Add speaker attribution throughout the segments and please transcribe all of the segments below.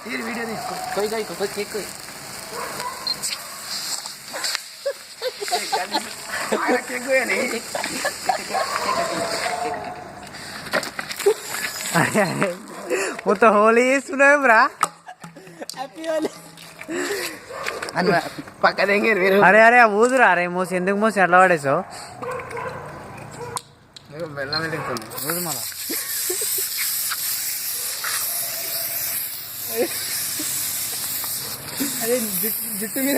Speaker 1: Video తీసుకో కొయ్యి cake కొయ్యి
Speaker 2: మొత్తం హోలీ చేస్తున్నావు బ్రా. అరే అరే ఊదురా. అరే మోసి ఎందుకు మోసి ఎట్లా పడేసావు? ఊదు మళ్ళా.
Speaker 1: అదే జుట్టు మీద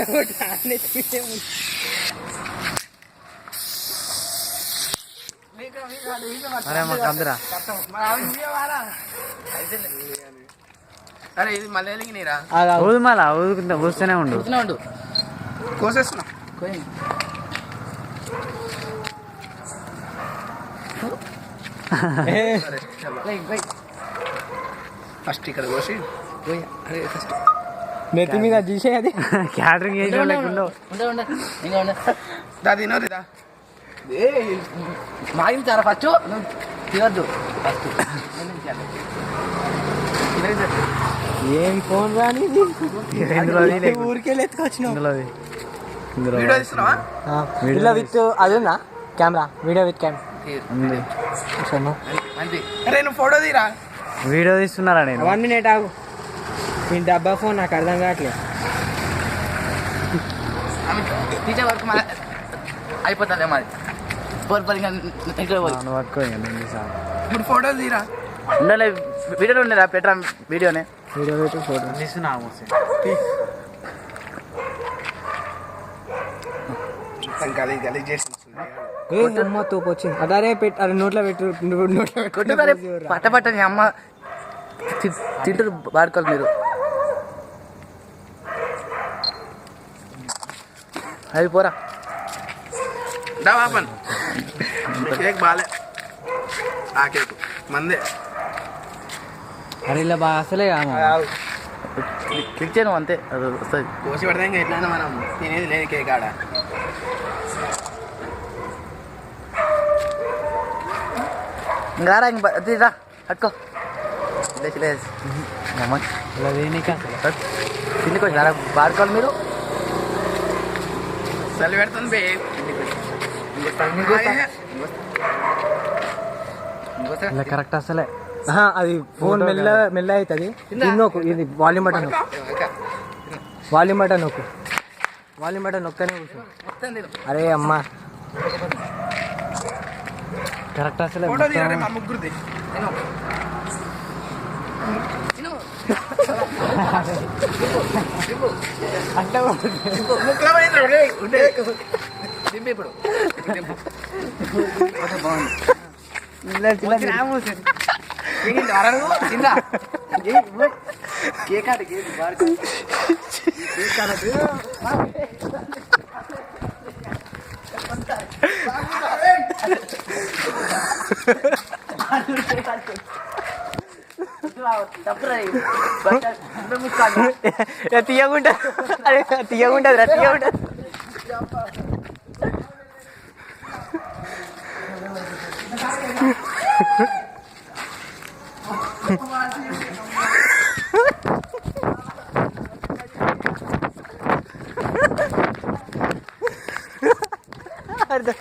Speaker 2: అరే మాకు అందరా.
Speaker 1: అరే ఇది మళ్ళీ నీరా
Speaker 2: ఊదు మళ్ళా. ఊదుకుంటా ఊస్తూనే ఉండు.
Speaker 1: కోసేస్తున్నా ఫస్ట్ ఇక్కడ కోసి అరే ఫస్ట్
Speaker 2: నెత్తి మీద చూసే అది క్యాటరింగ్ చేసిన లేకుండా
Speaker 1: తినోదిదా మాగించారా ఫస్ట్ తినద్దు ఫస్ట్
Speaker 2: ఏం ఫోన్ రాని ఊరికెళ్ళి ఎత్తుకొచ్చినావు.
Speaker 1: వీడియో తీస్తున్నావా?
Speaker 2: వీడియో విత్ అదేనా కెమెరా? Video with camera.
Speaker 1: అరే నువ్వు ఫోటో తీరా.
Speaker 2: వీడియో తీస్తున్నారా? నేను 1 minute ఆగు. ఈ డబ్బా ఫోన్ నాకు అర్థం కావట్లేదు.
Speaker 1: తీసే వరకు అయిపోతుంది మాది. ఇప్పుడు ఫోటోలు తీరా.
Speaker 2: ఉండాలి వీడియోలో ఉండేదా? పెట్టరా వీడియోనే. వీడియో పెట్టి ఫోటో తీస్తున్నా. అమ్మ తోపు వచ్చింది. అదే అరే నోట్లో పెట్టు.
Speaker 1: పట్ట పట్టని అమ్మ తింటారు వాడుకోవాలి మీరు. అది పోరా దాపన్ కేక్ బాలే. ఆ కేక్ మందే.
Speaker 2: అరే ఇలా బాగా అసలే
Speaker 1: క్లిక్ చేయను అంతే. అది వస్తుంది. కోసి పడితే ఇంకా ఎట్లా మనం తినేది లేదు కేక్ ఆడ. ఇంకారా ఇంక తీరా పట్టుకో. తిండికి వచ్చినారా వాడుకోవాలి మీరు? చలి పెడుతుంది.
Speaker 2: కరెక్ట్ అసలే. అది ఫోన్ మెల్ల మెల్ల అవుతుంది. నొక్కు. ఇది వాల్యూమ్ బటన్ నొక్కు. వాల్యూమ్ బటన్ నొక్కు. వాల్యూమ్ బటన్ నొక్కనే కూర్చో. అరే అమ్మా కరెక్ట్ అసలే.
Speaker 1: ముగ్గురుది
Speaker 2: అంటే
Speaker 1: ఇప్పుడు కేక్ ఆడ కేక్
Speaker 2: తీయకుండా తీయకుంటుంది రా. తీయకుండా అర్థం